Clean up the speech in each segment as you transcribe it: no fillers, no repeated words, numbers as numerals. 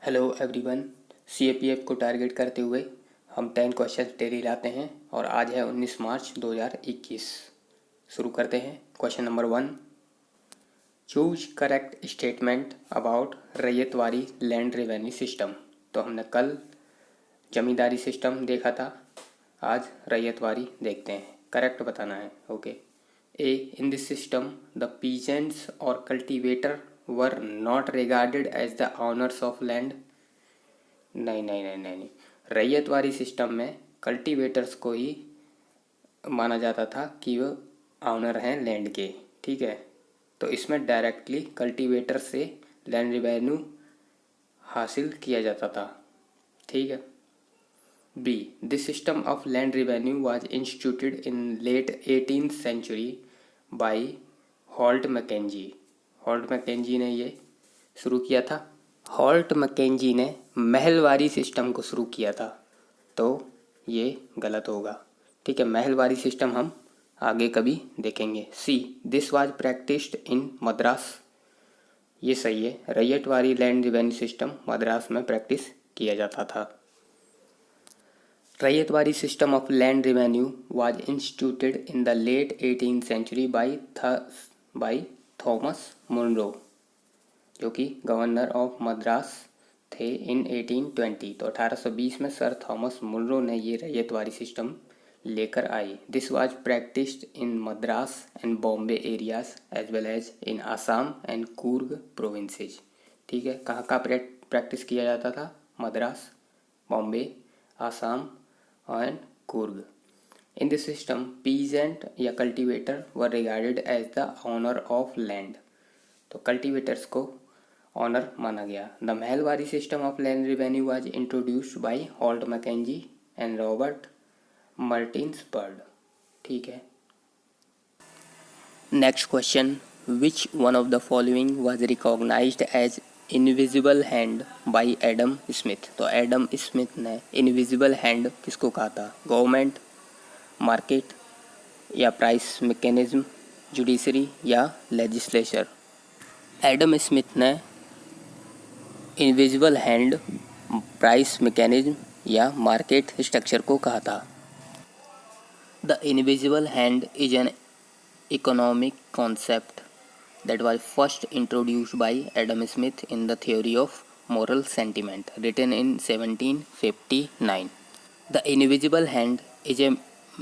Hello everyone. CAPF को target करते हुए हम 10 क्वेश्चन डेली लाते हैं और आज है 19 मार्च 2021। शुरू करते हैं। Question number 1, choose correct statement about ryotwari land revenue system. तो हमने कल जमींदारी सिस्टम देखा था, आज रैयतवारी देखते हैं। करेक्ट बताना है। Okay. A, in this system the peasants और cultivator were not regarded as the owners of land. नहीं। रैयतवारी सिस्टम में कल्टीवेटर्स को ही माना जाता था कि वो ऑनर हैं लैंड के। ठीक है, तो इसमें डायरेक्टली कल्टीवेटर से लैंड रिवेन्यू हासिल किया जाता था। ठीक है। B, this system of land revenue was instituted in late 18th century by Holt Mackenzie. Holt Mackenzie ने ये शुरू किया था। हॉल्ट मैकेंजी ने महलवारी सिस्टम को शुरू किया था, तो ये गलत होगा। ठीक है, महलवारी सिस्टम हम आगे कभी देखेंगे। C, this was practised in Madras. ये सही है, ryotwari land revenue system Madras में प्रैक्टिस किया जाता था। Ryotwari system of land revenue was instituted in the late 18th century by Thomas Munro, जो कि गवर्नर ऑफ मद्रास थे इन 1820। तो 1820 में सर थॉमस मुनरो ने ये रैयतवारी सिस्टम लेकर आए। This was practised in Madras and Bombay areas as well as in Assam and Coorg provinces. ठीक है, कहाँ कहाँ प्रैक्टिस किया जाता था? Madras, Bombay, Assam and Coorg. In this system peasant या cultivator were regarded as the owner of land. तो कल्टीवेटर्स को ऑनर माना गया। The Mahalwari system of land revenue was introduced by Holt Mackenzie and Robert Merttins Bird. ठीक है। Next question, which one of the following was recognised as invisible hand by Adam Smith. तो Adam Smith ने invisible hand किसको कहा था? Government, market या price mechanism, judiciary या legislature. Adam Smith ने इनविजिबल हैंड, प्राइस मैकेनिज्म या market structure को कहा था। The invisible hand is an economic concept that was first introduced by Adam Smith in the Theory of Moral Sentiment, written in 1759. The invisible hand is a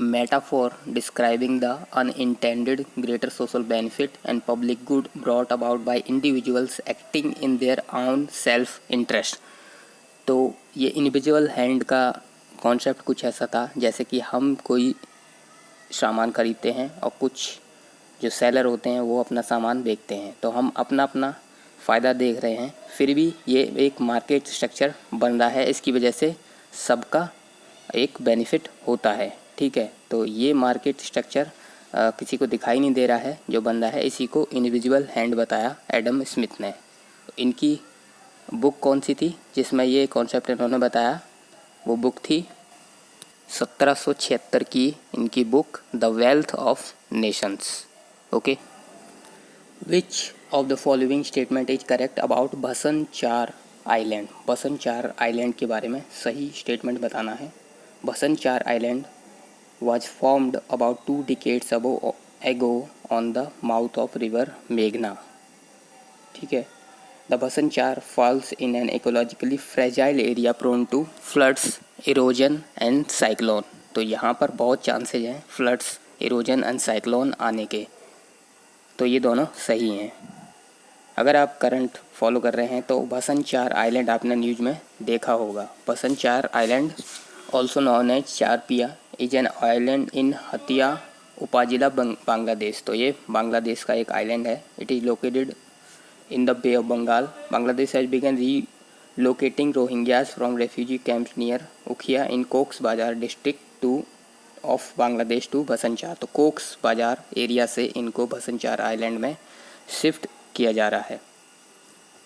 metaphor describing the unintended greater social benefit and public good brought about by individuals acting in their own self-interest. तो ये invisible hand का concept कुछ ऐसा था जैसे कि हम कोई सामान खरीदते हैं और कुछ जो सेलर होते हैं वो अपना सामान बेचते हैं, तो हम अपना अपना फ़ायदा देख रहे हैं, फिर भी ये एक मार्केट स्ट्रक्चर बन रहा है। इसकी वजह से सबका एक बेनिफिट होता है। ठीक है, तो ये मार्केट स्ट्रक्चर किसी को दिखाई नहीं दे रहा है जो बन रहा है, इसी को इनविजिबल हैंड बताया एडम स्मिथ ने। इनकी बुक कौन सी थी जिसमें ये कॉन्सेप्ट इन्होंने बताया? वो बुक थी 1776 की इनकी book the wealth of nations. Okay. Which of the following statement is correct about Bhasan Char island. भसन Char island के बारे में सही स्टेटमेंट बताना है। Bhasan Char island was formed about 2 decades ago on the mouth of river मेघना। ठीक है। The Bhasan Char falls in an ecologically fragile area prone to floods, erosion and cyclone. तो यहाँ पर बहुत चांसेज हैं फ्लड्स, इरोजन एंड साइक्लोन आने के, तो ये दोनों सही हैं। अगर आप करंट फॉलो कर रहे हैं तो भसन चार आइलैंड आपने न्यूज़ में देखा होगा। Bhasan Char island also known as Charpiya is an island in Hatiya upazila Bangladesh. तो ये बांग्लादेश का एक आइलैंड है। It is located in the Bay of Bengal. Bangladesh has begun relocating Rohingyas from refugee camps near Ukhia in Cox's Bazar district of Bangladesh to Bhasan Char. तो कोक्स बाजार एरिया से इनको भसन चार आइलैंड में शिफ्ट किया जा रहा है।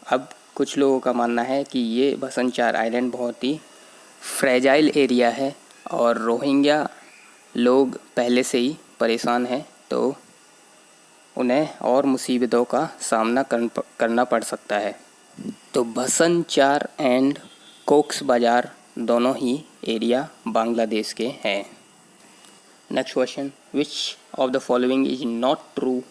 अब कुछ लोगों का मानना है कि ये भसन चार आइलैंड बहुत ही फ्रेजाइल एरिया है और रोहिंग्या लोग पहले से ही परेशान हैं, तो उन्हें और मुसीबतों का सामना करना पड़ सकता है। तो भसन चार एंड कोक्स बाजार दोनों ही एरिया बांग्लादेश के हैं। Next question, which of the following is not true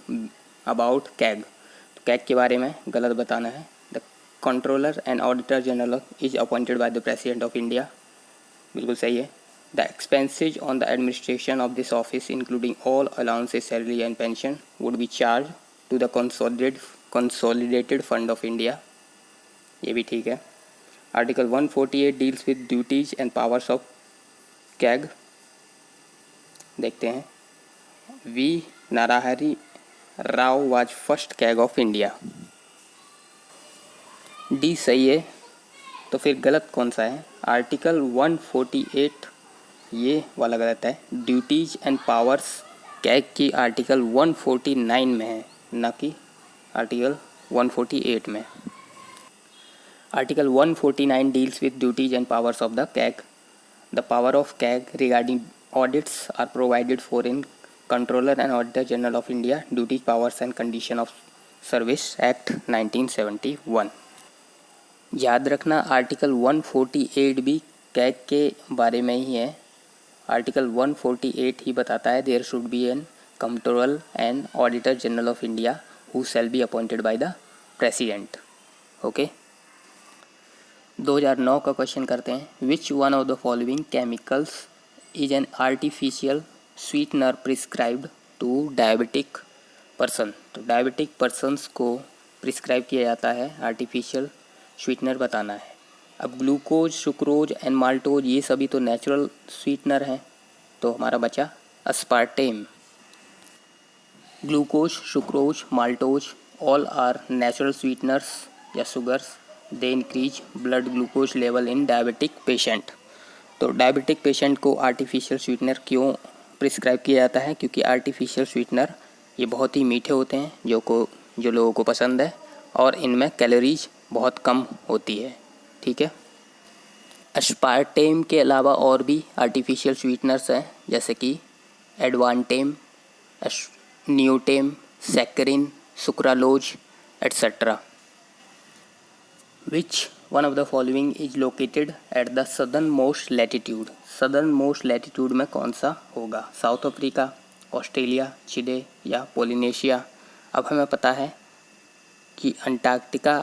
about CAG. तो कैग के बारे में गलत बताना है। The controller and auditor general is appointed by the president of India, बिल्कुल सही है। The expenses on the administration of this office including all allowances, salary and pension would be charge to the consolidated fund of India, ये भी ठीक है। Article 148 deals with duties and powers of CAG, देखते हैं। V Narahari Rao was first CAG of India, D सही है। तो फिर गलत कौन सा है? आर्टिकल 148 ये वाला गलत है। ड्यूटीज एंड पावर्स कैग की आर्टिकल 149 में है, ना कि आर्टिकल 148 में। Article 149 deals with duties and powers of the CAG. The power of CAG regarding audits are provided for in Controller and Auditor General of India, Duties, Powers and Condition of Service Act 1971. याद रखना article 148 भी CAG के बारे में ही है। Article 148 ही बताता है there should be an controller and auditor general of India who shall be appointed by the president. Okay, 2009 का क्वेश्चन करते हैं। Which one of the following chemicals is an artificial sweetener prescribed to diabetic person. तो diabetic persons को prescribe किया जाता है artificial sweetener बताना है। अब ग्लूकोज, सुक्रोज एंड माल्टोज ये सभी तो नेचुरल स्वीटनर हैं, तो हमारा बचा aspartame. Glucose, sucrose, maltose all are natural sweeteners या sugars, they increase blood glucose level in diabetic patient. तो डायबिटिक पेशेंट को आर्टिफिशियल स्वीटनर क्यों प्रिस्क्राइब किया जाता है? क्योंकि आर्टिफिशियल स्वीटनर ये बहुत ही मीठे होते हैं जो लोगों को पसंद है, और इनमें कैलोरीज बहुत कम होती है। ठीक है। अस्पार्टेम के अलावा और भी आर्टिफिशियल स्वीटनर्स हैं, जैसे कि advantame, neotame, saccharin, sucralose etcetera. Which one of the following is located at the southern most latitude? southern most latitude में कौन सा होगा? साउथ अफ्रीका, ऑस्ट्रेलिया, चिले या पोलिनेशिया? अब हमें पता है कि अंटार्कटिका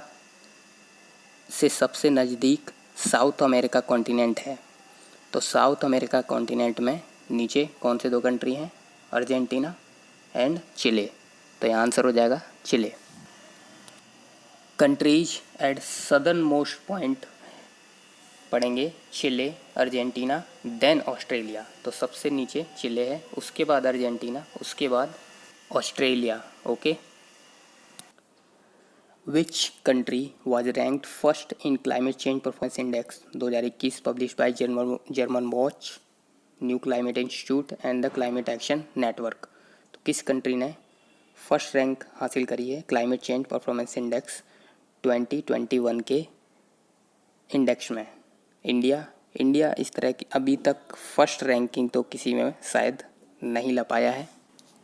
से सबसे नज़दीक साउथ अमेरिका कॉन्टिनेंट है। तो साउथ अमेरिका कॉन्टिनेंट में नीचे कौन से दो कंट्री हैं? Argentina and Chile. तो यहाँ आंसर हो जाएगा Chile. Countries at southernmost point पढ़ेंगे चिले, अर्जेंटीना, देन ऑस्ट्रेलिया। तो सबसे नीचे चिले है, उसके बाद अर्जेंटीना, उसके बाद Australia. Okay. Which country was ranked first in climate change performance index 2021 publish by German watch, new climate institute and the climate action network. तो किस कंट्री ने फर्स्ट रैंक हासिल करी है क्लाइमेट चेंज परफॉर्मेंस इंडेक्स 2021 के index में? India इस तरह की अभी तक फर्स्ट रैंकिंग तो किसी में शायद नहीं ला पाया है,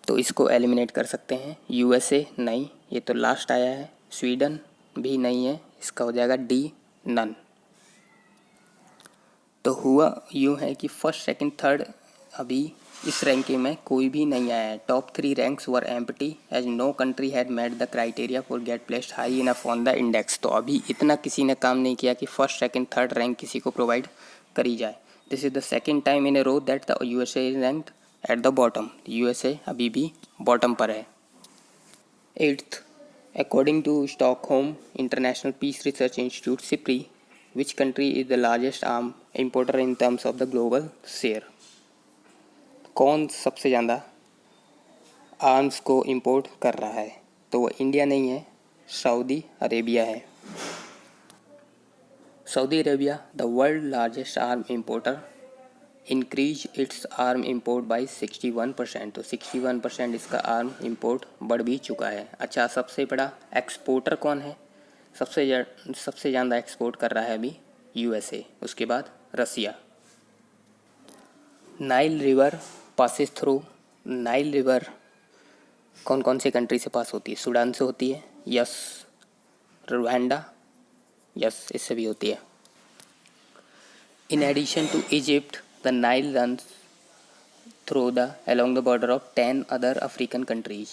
तो इसको एलिमिनेट कर सकते हैं। यूएसए नहीं, ये तो लास्ट आया है। स्वीडन भी नहीं है, इसका हो जाएगा डी, नन। तो हुआ यूँ है कि फर्स्ट, सेकंड, थर्ड अभी इस रैंकिंग में कोई भी नहीं आया है। Top 3 ranks were empty as no country had met the criteria for get placed high enough on the index. तो अभी इतना किसी ने काम नहीं किया कि फर्स्ट, सेकंड, थर्ड रैंक किसी को प्रोवाइड करी जाए। This is the second time in a row that the USA is ranked at the bottom. USA अभी भी बॉटम पर है। 8th, according to Stockholm International Peace Research Institute SIPRI, which country is the largest arm importer in terms of the global share? कौन सबसे ज़्यादा arms को import कर रहा है? तो वो इंडिया नहीं है, सऊदी अरेबिया है। Saudi Arabia, the world largest arm importer, increase its arm import by 61%। तो 61% इसका आर्म इंपोर्ट बढ़ भी चुका है। अच्छा, सबसे बड़ा एक्सपोर्टर कौन है? सबसे ज़्यादा एक्सपोर्ट कर रहा है अभी यूएसए, उसके बाद Russia. Nile river passes through. Nile river कौन कौन से कंट्री से पास होती है? सूडान से होती है, यस, रुवांडा, यस, इससे भी होती है। In addition to Egypt the Nile runs through the along the border of 10 other African countries.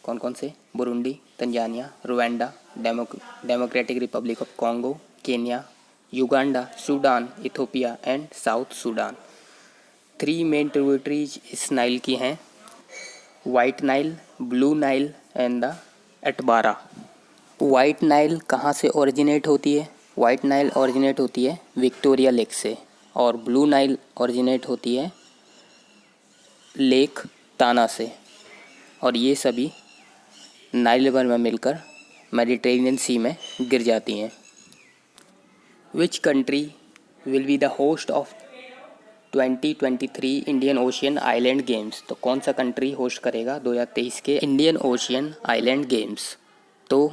कौन कौन से? Burundi, Tanzania, Rwanda, Democratic Republic of Congo, Kenya, Uganda, Sudan, Ethiopia and South Sudan. 3 main tributaries इस Nile की हैं, white Nile, blue Nile and the Atbara. White Nile कहाँ से originate होती है? वाइट नाइल ओरिजिनेट होती है विक्टोरिया लेक से, और ब्लू नाइल ओरिजिनेट होती है लेक ताना से, और ये सभी नाइल रिवर में मिलकर मेडिटेरेनियन सी में गिर जाती हैं। Which country will be the host of 2023 Indian Ocean Island Games? तो कौन सा कंट्री होस्ट करेगा 2023 के इंडियन ओशियन आइलैंड गेम्स? तो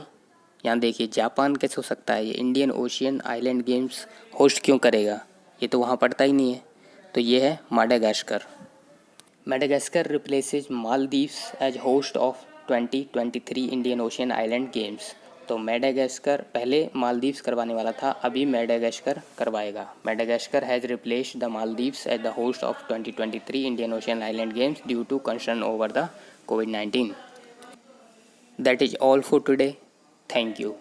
यहाँ देखिए, जापान कैसे हो सकता है? ये Indian Ocean Island games host क्यों करेगा? ये तो वहाँ पड़ता ही नहीं है। तो ये है Madagascar. Madagascar replaces Maldives as host of 2023 Indian Ocean Island Games. तो माडागास्कर पहले मालदीव्स करवाने वाला था, अभी माडागास्कर करवाएगा। Madagascar has replaced the Maldives as the host of 2023 Indian Ocean Island Games due to concern over the COVID-19. That is all for today. Thank you.